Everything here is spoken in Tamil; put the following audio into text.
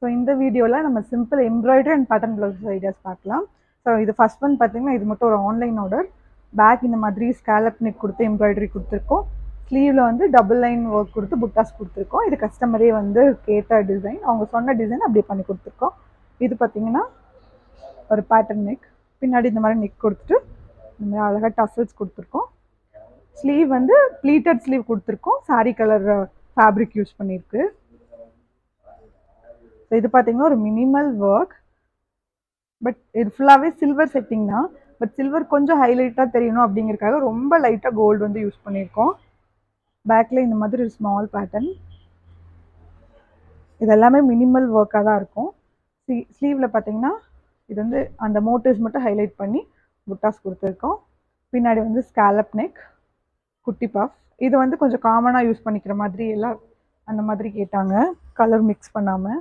ஸோ இந்த வீடியோவில் நம்ம simple embroidery and pattern blouse ideas பார்க்கலாம். ஸோ இது ஃபர்ஸ்ட் ஒன் பார்த்தீங்கன்னா இது மட்டும் ஒரு ஆன்லைன் ஆர்டர். பேக் இந்த மாதிரி ஸ்கேலப் நெக் கொடுத்து எம்ப்ராய்டரி கொடுத்துருக்கோம். ஸ்லீவில் வந்து டபுள் லைன் ஒர்க் கொடுத்து புட்டாஸ் கொடுத்துருக்கோம். இது கஸ்டமரே வந்து கேட்ட டிசைன், அவங்க சொன்ன டிசைன் அப்படியே பண்ணி கொடுத்துருக்கோம். இது பார்த்தீங்கன்னா ஒரு பேட்டர்ன் நெக், பின்னாடி இந்த மாதிரி நெக் கொடுத்துட்டு இந்த மாதிரி அழகாக டசல்ஸ் கொடுத்துருக்கோம். ஸ்லீவ் வந்து ப்ளீட்டட் ஸ்லீவ் கொடுத்துருக்கோம், சாரீ கலர் ஃபேப்ரிக் யூஸ் பண்ணியிருக்கு. இது பார்த்தீங்கன்னா ஒரு மினிமல் ஒர்க், பட் இது ஃபுல்லாகவே சில்வர் செட்டிங் தான். பட் சில்வர் கொஞ்சம் ஹைலைட்டாக தெரியணும் அப்படிங்கிறதுக்காக ரொம்ப லைட்டாக கோல்டு வந்து யூஸ் பண்ணியிருக்கோம். பேக்கில் இந்த மாதிரி ஒரு ஸ்மால் பேட்டர்ன், இது எல்லாமே மினிமல் ஒர்க்காக தான் இருக்கும். ஸ்லீவில் பார்த்தீங்கன்னா இது வந்து அந்த மோட்டிவ்ஸ் மட்டும் ஹைலைட் பண்ணி புட்டாஸ் கொடுத்துருக்கோம். பின்னாடி வந்து ஸ்கேலப் நெக், குட்டி பஃப். இது வந்து கொஞ்சம் காமனாக யூஸ் பண்ணிக்கிற மாதிரி எல்லாம் அந்த மாதிரி கேட்டாங்க, கலர் மிக்ஸ் பண்ணாமல்.